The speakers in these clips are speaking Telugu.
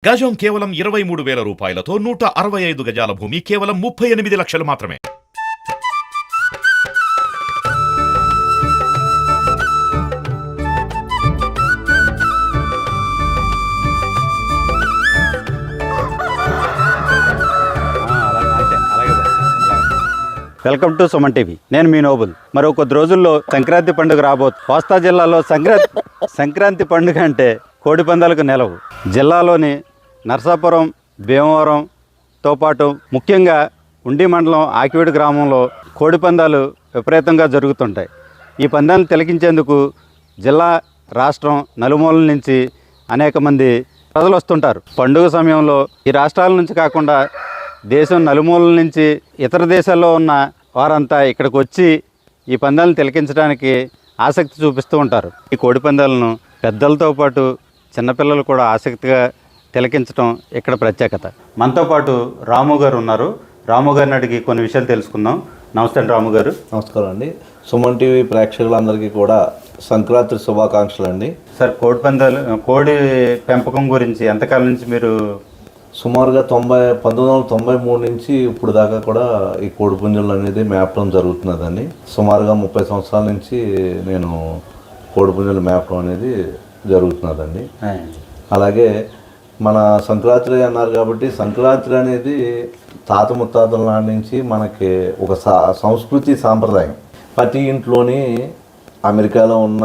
గజం కేవలం 23,000 రూపాయలతో 165 గజాల భూమి కేవలం 38 లక్షలు మాత్రమే. Welcome to Suman TV. నేను మీ నోబుల్. మరో కొద్ది రోజుల్లో సంక్రాంతి పండుగ రాబోతుంది. కోస్తా జిల్లాలో సంక్రాంతి పండుగ అంటే కోడి పందాలకు నెలవు. జిల్లాలోని నర్సాపురం, భీమవరంతో పాటు ముఖ్యంగా ఉండి మండలం ఆకివీడు గ్రామంలో కోడి పందాలు విపరీతంగా జరుగుతుంటాయి. ఈ పందాలను తిలకించేందుకు జిల్లా, రాష్ట్రం నలుమూలల నుంచి అనేక మంది ప్రజలు వస్తుంటారు. పండుగ సమయంలో ఈ రాష్ట్రాల నుంచి కాకుండా దేశం నలుమూలల నుంచి ఇతర దేశాల్లో ఉన్న వారంతా ఇక్కడికి వచ్చి ఈ పందాలను తిలకించడానికి ఆసక్తి చూపిస్తూ ఉంటారు. ఈ కోడి పందాలను పెద్దలతో పాటు చిన్నపిల్లలు కూడా ఆసక్తిగా తిలకించడం ఇక్కడ ప్రత్యేకత. మనతో పాటు రాము గారు ఉన్నారు. రాము గారిని అడిగి కొన్ని విషయాలు తెలుసుకుందాం. నమస్తే అండి రాము గారు. నమస్కారం అండి. సుమన్ టీవీ ప్రేక్షకులందరికీ కూడా సంక్రాంతి శుభాకాంక్షలు అండి. సార్, కోడి పెంపకం గురించి ఎంతకాలం నుంచి మీరు? సుమారుగా 1993 నుంచి ఇప్పుడు దాకా కూడా ఈ కోడి పుంజులు అనేది మేపడం జరుగుతున్నదండి. సుమారుగా 30 సంవత్సరాల నుంచి నేను కోడి పుంజులు మేపడం అనేది జరుగుతున్నదండి. అలాగే మన సంక్రాంతి అన్నారు కాబట్టి సంక్రాంతి అనేది తాత ముత్తాతల నాటి నుంచి మనకి ఒక సంస్కృతి సాంప్రదాయం. ప్రతి ఇంట్లోని అమెరికాలో ఉన్న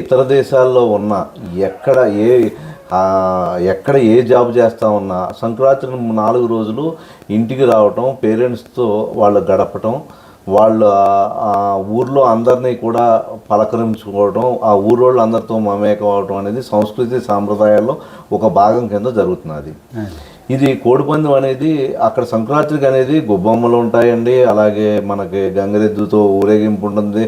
ఇతర దేశాల్లో ఉన్న ఎక్కడ ఏ జాబ్ చేస్తూ ఉన్నా సంక్రాంతి 4 రోజులు ఇంటికి రావటం, పేరెంట్స్తో వాళ్ళు గడపటం, వాళ్ళు ఆ ఊర్లో అందరినీ కూడా పలకరించుకోవడం, ఆ ఊరోళ్ళు అందరితో మమేకం అవడం అనేది సంస్కృతి సాంప్రదాయాల్లో ఒక భాగం కింద జరుగుతున్నది. ఇది కోడిపందెం అనేది అక్కడ సంక్రాంతికి అనేది గొబ్బొమ్మలు ఉంటాయండి. అలాగే మనకి గంగరెద్దుతో ఊరేగింపు ఉంటుంది,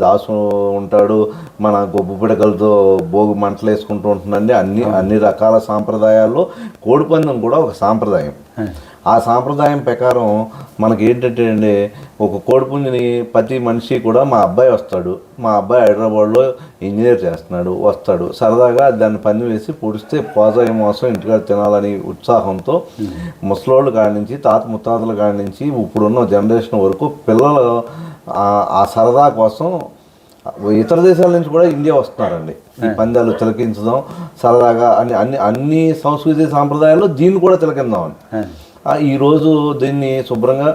దాసు ఉంటాడు, మన గొబ్బు పిడకలతో భోగి మంటలు వేసుకుంటూ ఉంటుందండి. అన్ని రకాల సాంప్రదాయాల్లో కోడిపందెం కూడా ఒక సాంప్రదాయం. ఆ సాంప్రదాయం ప్రకారం మనకి ఏంటంటే అండి, ఒక కోడిపుంజిని ప్రతి మనిషి కూడా మా అబ్బాయి హైదరాబాద్లో ఇంజనీర్ చేస్తున్నాడు, వస్తాడు, సరదాగా దాన్ని పని వేసి పొడిస్తే పోజాయి మోసం ఇంటికాడ తినాలని ఉత్సాహంతో ముసలోళ్ళు కాడి నుంచి తాత ముత్తాతల కాడి నుంచి ఇప్పుడున్న జనరేషన్ వరకు పిల్లలు ఆ సరదా కోసం ఇతర దేశాల నుంచి కూడా ఇండియా వస్తున్నారండి. ఈ పందాలు తిలకించడం సరదాగా అన్ని సంస్కృతి సాంప్రదాయాల్లో దీన్ని కూడా తిలకిందామని ఈరోజు దీన్ని శుభ్రంగా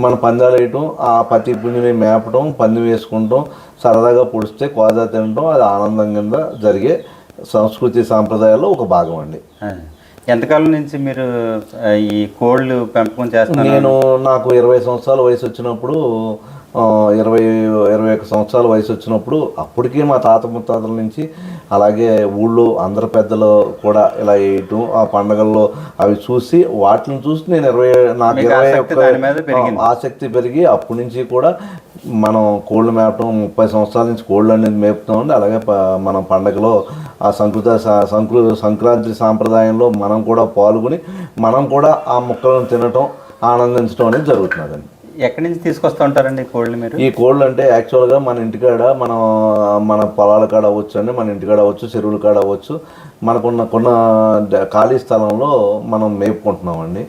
మన పందాలు వేయటం, ఆ పత్తి పుంజిని మేపటం, పందెం వేసుకుంటాం, సరదాగా పొడిస్తే కోజా తినడం, అది ఆనందం కింద జరిగే సంస్కృతి సాంప్రదాయాల్లో ఒక భాగం అండి. ఎంతకాలం నుంచి మీరు ఈ కోళ్ళు పెంపకం చేస్తున్నారు? నాకు 20 సంవత్సరాల వయసు వచ్చినప్పుడు 21 సంవత్సరాల వయసు వచ్చినప్పుడు అప్పటికే మా తాత ముత్తాతల నుంచి అలాగే ఊళ్ళో అందరి పెద్దలు కూడా ఇలా వేయటం, ఆ పండగల్లో అవి చూసి వాటిని చూసి నేను ఆసక్తి పెరిగి అప్పటి నుంచి కూడా మనం కోళ్ళు మేపటం 30 సంవత్సరాల నుంచి కోళ్ళు అనేది మేపుతామండి. అలాగే మనం పండగలో ఆ సంక్రాంతి సాంప్రదాయంలో మనం కూడా పాల్గొని మనం కూడా ఆ ముక్కలను తినటం, ఆనందించడం అనేది జరుగుతున్నదండి. ఎక్కడి నుంచి తీసుకొస్తూ ఉంటారండి కోళ్ళు మీరు? ఈ కోళ్ళు అంటే యాక్చువల్గా మన ఇంటికాడ మన పొలాల కాడ అవ్వచ్చు అండి, మన ఇంటికాడ అవ్వచ్చు, చెరువుల కాడ అవ్వచ్చు, మనకున్న ఖాళీ స్థలంలో మనం మేపుకుంటున్నామండి.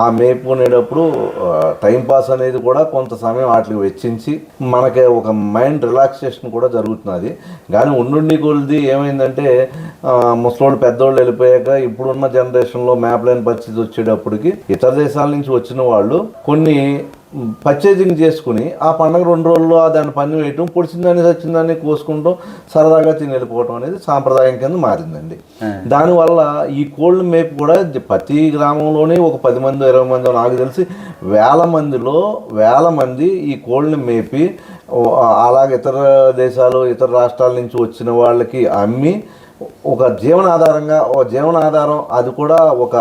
ఆ మేపుకునేటప్పుడు టైంపాస్ అనేది కూడా కొంత సమయం వాటికి వెచ్చించి మనకి ఒక మైండ్ రిలాక్సేషన్ కూడా జరుగుతున్నది. కానీ ఉండుండి కొలిది ఏమైందంటే ముసలోళ్ళు పెద్దోళ్ళు వెళ్ళిపోయాక ఇప్పుడున్న జనరేషన్లో మేపలేని పరిస్థితి వచ్చేటప్పటికి ఇతర దేశాల నుంచి వచ్చిన వాళ్ళు కొన్ని పర్చేజింగ్ చేసుకుని ఆ పండుగ 2 రోజుల్లో దాన్ని పని వేయటం, పొడిచిందని చచ్చిందని కోసుకుంటాం, సరదాగా తిని వెళ్ళిపోవటం అనేది సాంప్రదాయం కింద మారిందండి. దానివల్ల ఈ కోళ్ళ మేపు కూడా ప్రతి గ్రామంలోనే ఒక 10 మంది 20 మంది, నాకు తెలిసి వేల మంది ఈ కోళ్ళని మేపి అలాగే ఇతర దేశాలు ఇతర రాష్ట్రాల నుంచి వచ్చిన వాళ్ళకి అమ్మి ఒక జీవనాధారం అది కూడా ఒక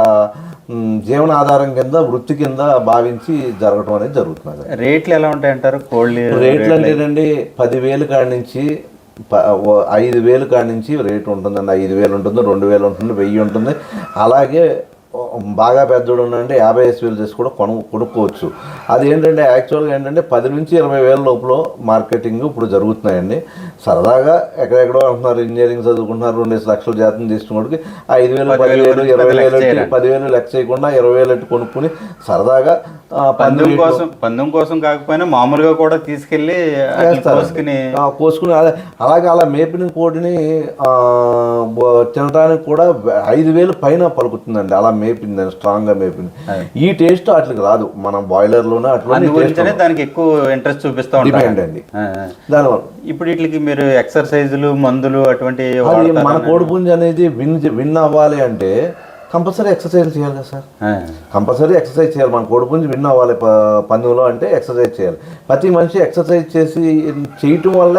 జీవనాధారం కింద, వృత్తి కింద భావించి జరగటం అనేది జరుగుతుంది. రేట్లు ఎలా ఉంటాయంటారు కోళ్ళు రేట్లు? అంటేనండి 10,000 కాడి నుంచి 5,000 కాడి నుంచి రేటు ఉంటుందండి. 5,000 ఉంటుంది, 2,000 ఉంటుంది, 1,000 ఉంటుంది. అలాగే బాగా పెద్దోడు ఉండంటే 50,000 చేసి కూడా కొనుక్కోవచ్చు. అది ఏంటంటే యాక్చువల్గా ఏంటంటే 10 నుంచి 20,000 లోపల మార్కెటింగ్ ఇప్పుడు జరుగుతున్నాయండి. సరదాగా ఎక్కడెక్కడో అంటున్నారు ఇంజనీరింగ్ చదువుకుంటున్నారు 2 లక్షల జాతం తీసుకున్నోడికి 5,000 10,000 20,000 10,000 లెక్క చేయకుండా 20,000 కొనుక్కుని సరదాగా పందెం కోసం కాకపోయినా మామూలుగా కూడా తీసుకెళ్ళి కోసుకుని అలాగే అలా మేపిన కోడిని తినడానికి కూడా 5,000 పైన పలుకుతుందండి. అలా మేపింది, స్ట్రాంగ్ గా మేపింది. ఈ టేస్ట్ అట్లకి రాదు. మనం బాయిలర్ లోనే అట్లా దానికి ఎక్కువ ఇంట్రెస్ట్ చూపిస్తా డిపెండ్ అండి దానివల్ల. ఇప్పుడు వీటికి మీరు ఎక్సర్సైజులు మందులు అటువంటి మన కోడిపుంజి అనేది విన్ అవ్వాలి అంటే కంపల్సరీ ఎక్సర్సైజ్ చేయాలి కదా సార్. కంపల్సరీ ఎక్సర్సైజ్ చేయాలి. మన కోడిపుంజి విన్ అవ్వాలి పందెంలో అంటే ఎక్సర్సైజ్ చేయాలి. ప్రతి మనిషి ఎక్సర్సైజ్ చేయటం వల్ల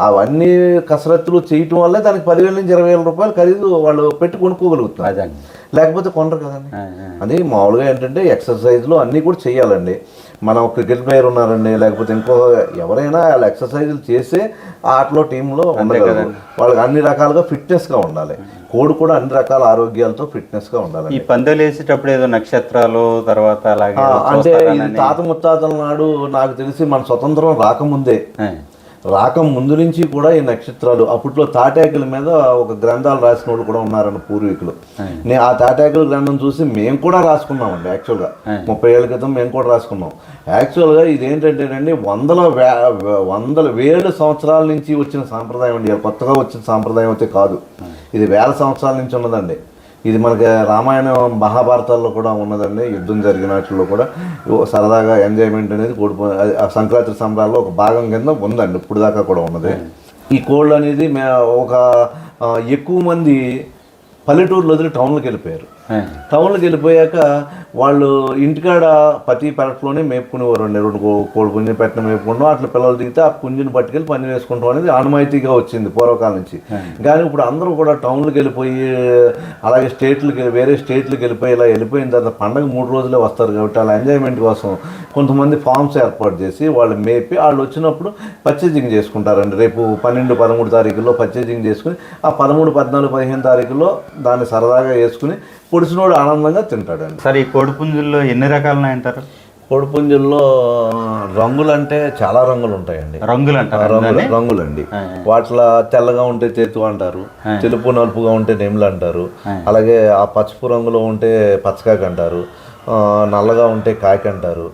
అవన్నీ కసరత్తులు చేయటం వల్ల దానికి 10,000 నుంచి 20,000 రూపాయలు ఖరీదు వాళ్ళు పెట్టి కొనుక్కోగలుగుతారు. లేకపోతే కొనరు కదండి. అది మామూలుగా ఏంటంటే ఎక్సర్సైజ్లు అన్నీ కూడా చేయాలండి. మనం క్రికెట్ ప్లేయర్ ఉన్నారండి, లేకపోతే ఇంకో ఎవరైనా వాళ్ళ ఎక్సర్సైజులు చేసే ఆటలో టీంలో ఉండగలరు. వాళ్ళకి అన్ని రకాలుగా ఫిట్నెస్గా ఉండాలి. కోడి కూడా అన్ని రకాల ఆరోగ్యాలతో ఫిట్నెస్గా ఉండాలి. ఈ పందెలు వేసేటప్పుడు ఏదో నక్షత్రాలు తర్వాత అలాగే అంటే ఇది తాత ముత్తాతల నాడు నాకు తెలిసి మన స్వతంత్రం రాకముందు నుంచి కూడా ఈ నక్షత్రాలు అప్పట్లో తాటాకుల మీద ఒక గ్రంథాలు రాసిన వాళ్ళు కూడా ఉన్నారన్న పూర్వీకులు. నేను ఆ తాటాకుల గ్రంథం చూసి మేము కూడా రాసుకున్నామండి. యాక్చువల్గా 30 ఏళ్ళ క్రితం మేము కూడా రాసుకున్నాం. యాక్చువల్గా ఇదేంటంటేనండి వేల సంవత్సరాల నుంచి వచ్చిన సాంప్రదాయం అండి. కొత్తగా వచ్చిన సాంప్రదాయం అయితే కాదు. ఇది వేల సంవత్సరాల నుంచి ఉన్నదండి. ఇది మనకి రామాయణం మహాభారతాల్లో కూడా ఉన్నదండి. యుద్ధం జరిగిన వాటిల్లో కూడా సరదాగా ఎంజాయ్మెంట్ అనేది సంక్రాంతి సంబరాల్లో ఒక భాగం కింద ఉందండి. ఇప్పుడు దాకా కూడా ఉన్నది. ఈ కోళ్ళు అనేది ఒక ఎక్కువ మంది పల్లెటూరులో వదిలి టౌన్లోకి వెళ్ళిపోయారు. టౌన్లోకి వెళ్ళిపోయాక వాళ్ళు ఇంటికాడ ప్రతి పెరట్లోనే మేపుకునేవారు. 2 కోడి పుంజిని పెట్టిన మేపుకుంటాం. అట్లా పిల్లలు దిగితే ఆ పుంజిని పట్టుకెళ్ళి పని వేసుకుంటాం అనేది ఆనమాయితీగా వచ్చింది పూర్వకాలం నుంచి. కానీ ఇప్పుడు అందరూ కూడా టౌన్లోకి వెళ్ళిపోయి అలాగే వేరే స్టేట్లకు వెళ్ళిపోయి ఇలా వెళ్ళిపోయిన తర్వాత పండగ 3 రోజులే వస్తారు కాబట్టి వాళ్ళ ఎంజాయ్మెంట్ కోసం కొంతమంది ఫామ్స్ ఏర్పాటు చేసి వాళ్ళు మేపి వాళ్ళు వచ్చినప్పుడు పర్చేజింగ్ చేసుకుంటారండి. రేపు 12, 13 తారీఖుల్లో పర్చేజింగ్ చేసుకుని ఆ 13, 14, 15 తారీఖుల్లో దాన్ని సరదాగా వేసుకుని పొడిచినోడు ఆనందంగా తింటాడండి. సరే, ఈ కోడిపుంజుల్లో ఎన్ని రకాలు ఉన్నాయంటారు? కోడిపుంజుల్లో రంగులు అంటే చాలా రంగులు ఉంటాయండి. రంగులండి. వాటిలో తెల్లగా ఉంటే తెత్తు అంటారు, తెలుపు నలుపుగా ఉంటే నెమ్లు అంటారు, అలాగే ఆ పసుపు రంగులో ఉంటే పచ్చకాకి అంటారు, నల్లగా ఉంటే కాకి అంటారు.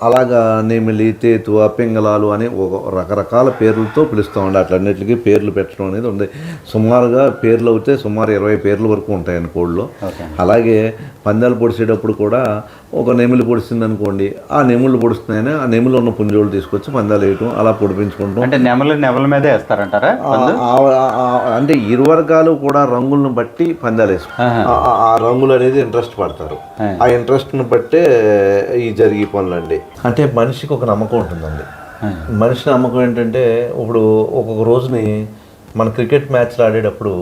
అలాగా నెమిలి, తేతువ, పింగళాలు అని ఒక రకరకాల పేర్లతో పిలుస్తామండి. అట్లన్నిటికీ పేర్లు పెట్టడం అనేది ఉంది. సుమారుగా పేర్లు అయితే సుమారు 20 పేర్ల వరకు ఉంటాయండి కోళ్ళు. అలాగే పందాలు పొడిచేటప్పుడు కూడా ఒక నెమిలి పొడిచింది అనుకోండి, ఆ నెముళ్ళు పొడుస్తున్నాయని ఆ నెమిలి ఉన్న పుంజోళ్ళు తీసుకొచ్చి పందాలు వేయటం, అలా పొడిపించుకుంటాం. అంటే నెమల మీదే వేస్తారంటారా? అంటే ఇరు వర్గాలు కూడా రంగులను బట్టి పందాలు వేసుకుంటారు. ఆ రంగులు అనేది ఇంట్రెస్ట్ పడతారు. ఆ ఇంట్రెస్ట్ని బట్టే ఈ జరిగే పనులండి. అంటే మనిషికి ఒక నమ్మకం ఉంటుందండి. మనిషి నమ్మకం ఏంటంటే ఇప్పుడు ఒక్కొక్క రోజుని మన క్రికెట్ మ్యాచ్లు ఆడేటప్పుడు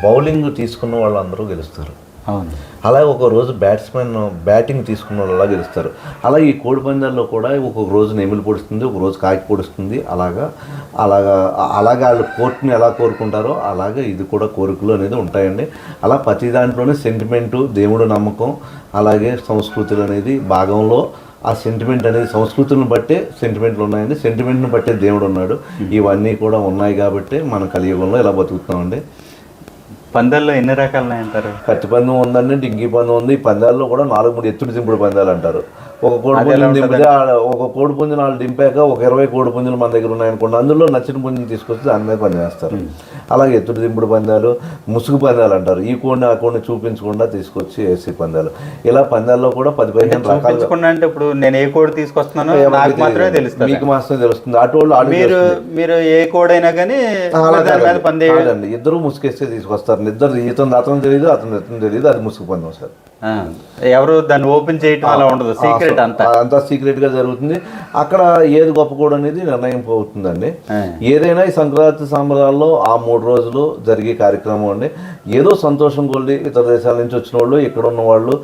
బౌలింగ్ తీసుకున్న వాళ్ళందరూ గెలుస్తారు. అలాగే ఒక రోజు బ్యాటింగ్ తీసుకున్న వాళ్ళు అలా గెలుస్తారు. అలా ఈ కోడి పందాల్లో కూడా ఒక్కొక్క రోజు నెమిలి పొడుస్తుంది, ఒక రోజు కాకి పొడుస్తుంది. అలాగా వాళ్ళు కోర్టుని ఎలా కోరుకుంటారో అలాగే ఇది కూడా కోరికలు అనేది ఉంటాయండి. అలా ప్రతి దాంట్లోనే సెంటిమెంటు, దేవుడు నమ్మకం, అలాగే సంస్కృతులు అనేది భాగంలో ఆ సెంటిమెంట్ అనేది సంస్కృతులను బట్టే సెంటిమెంట్లు ఉన్నాయండి. సెంటిమెంట్ని బట్టే దేవుడు ఉన్నాడు. ఇవన్నీ కూడా ఉన్నాయి కాబట్టి మన కలియుగంలో ఇలా బతుకుతున్నామండి. పందాల్లో ఎన్ని రకాలు ఉన్నాయంటారు? కత్తి పందెం ఉందండి, డింగి పందెం ఉంది. ఈ పందాల్లో కూడా 4-3 ఎత్తుడు దింపుడు పందాలు అంటారు. ఒక కోడిపుంజులు దింపితే ఒక కోడిపుంజులు వాళ్ళు దింపాక ఒక 20 కోడిపుంజులు మన దగ్గర ఉన్నాయనుకోండి, అందులో నచ్చిన పుంజుని తీసుకొచ్చి దాని మీద పందెం వేస్తారు. అలాగే ఎత్తుడు దింపుడు పందాలు, ముసుగు పందాలు అంటారు. ఈ కోడిని ఆ కోడిని చూపించకుండా తీసుకొచ్చి వేసే పందాలు. ఇలా పందాల్లో కూడా 10-15 రకాలు. అంటే ఇప్పుడు నేను ఏ కోడి తీసుకొస్తున్నానో నాకు మాత్రమే తెలుస్తుంది, మీకు మాత్రమే తెలుస్తుంది. అటు మీరు ఏ కోడైనా కానీ కాదండి, ఇద్దరు ముసుగేస్తే తీసుకొస్తారు. ఇద్దరు అతను తెలియదు, అతను తెలియదు, అది ముసుగు పందెం సార్. ఎవరు దాన్ని ఓపెన్ చేయటం అలా ఉండదు, సీక్రెట్ అంతా సీక్రెట్ గా జరుగుతుంది. అక్కడ ఏది గొప్ప కోడి అనేది నిర్ణయం అవుతుందండి. ఏదైనా ఈ సంక్రాంతి సంబరాల్లో ఆ 3 రోజులు జరిగే కార్యక్రమం అండి. ఏదో సంతోషం కొద్ది ఇతర దేశాల నుంచి వచ్చిన వాళ్ళు, ఇక్కడ ఉన్న వాళ్ళు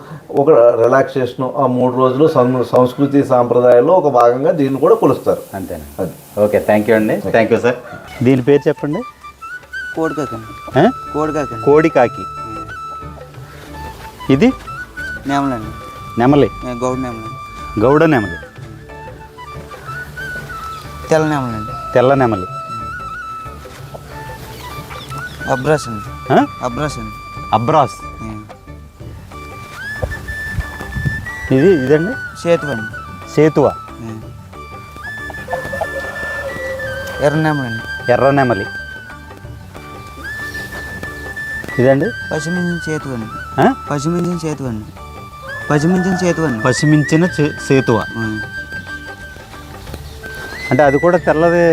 ఒక రిలాక్సేషన్, ఆ 3 రోజులు సంస్కృతి సాంప్రదాయాల్లో ఒక భాగంగా దీన్ని కూడా కొలుస్తారు. అంతేనా? ఓకే, థ్యాంక్ యూ అండి. Thank you sir. దీని పేరు చెప్పండి. కోడికాకి. ఇది నెమలండి. నెమలి. గౌడ నెమలి. తెల్ల నెమలండి. తెల్ల నెమలి. అబ్రాస్ అండి. ఆ? అబ్రాస్ అండి. అబ్రాస్. ఆ. ఇదండి సేతు అండి. సేతువ. ఆ. ఎర్రనేమలండి. ఎర్రనెమలి. ఇదండి పసిమించిన సేతు అండి. ఆ? పసిమించిన సేతు అండి. పసిమించిన సేతు అండి. పసిమించిన సేతువ. ఆ. అంటే అది కూడా తెల్లది.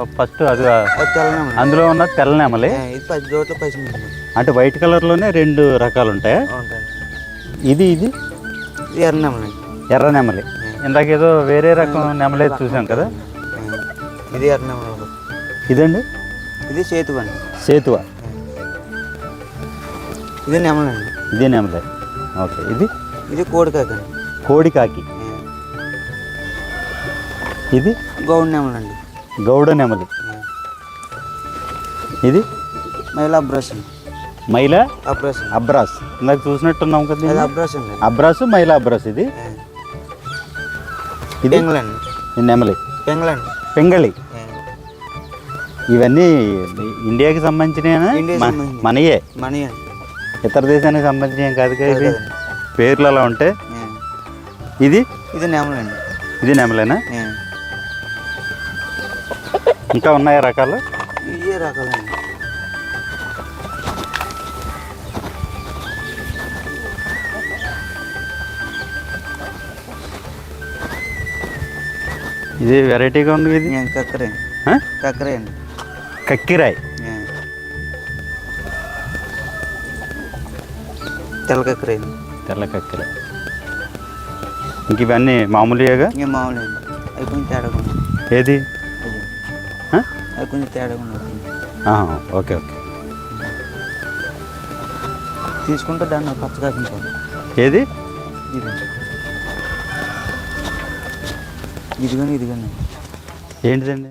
ఫస్ట్ అది అది తెల్లనేమలండి. అందులో ఉన్న తెల్లనెమలి. ఇది 10 జోట్ల పసిమించిన అంటే వైట్ కలర్లోనే 2 రకాలు ఉంటాయా? ఉంటాయి. ఇది ఇది ఎర్రనేమలండి. ఎర్రనెమలి. ఇందాక ఏదో వేరే రకం నెమలి చూసాం కదా. ఇది ఎర్రనేమల. ఇదండి ఇది సేతు అండి. సేతువ. ఇది నెమలండి. ఇది నెమలి. ఓకే. ఇది కోడికాకండి. కోడికాకి. ఇది గౌడ్ నెమలండి. గౌడ నెమలి. ఇది మైల అబ్రాస్ అండి. మైల అబ్రాస్ అండి. అబ్రాస్. ఇందాక చూసినట్టున్నాం కదా అది దీన్ని. అబ్రాస్ అండి. అబ్రాసు మైల అబ్రాస్. ఇది ఇది పెంగళండి. ఈ నెమలి పెంగళండి. పెంగళి. ఇవన్నీ ఇండియాకి సంబంధించినవేనా? ఇండియాకి సంబంధించినవి. మనయే, మనీ అండి. ఇతర దేశానికి సంబంధించిన ఏం కాదు కదా ఇవి. కదండి. పేర్లు అలా ఉంటాయి. ఇది ఇది నెమలండి. ఇది నెమలేనా? ఇంకా ఉన్నాయా రకాలు? ఇవే రకాలండి. ఇది వెరైటీగా ఉంది. ఇది కక్కరే. ఆ? కక్కరే అండి. కక్కిరాయ్. తెల్ల కక్కరే అండి. తెల్ల కక్కిరాయ్. ఇంక ఇవన్నీ మామూలుగా. ఇంకా మామూలు అండి. అవి కొంచెం తేడాగా ఉన్నాయి. ఏది? ఆ? అవి కొంచెం తేడాగా ఉన్నాయి. Okay okay. తీసుకుంటే దాన్ని పచ్చగా తింటాను. ఏది? ఇది ఇదిగోని ఏంటిదండి?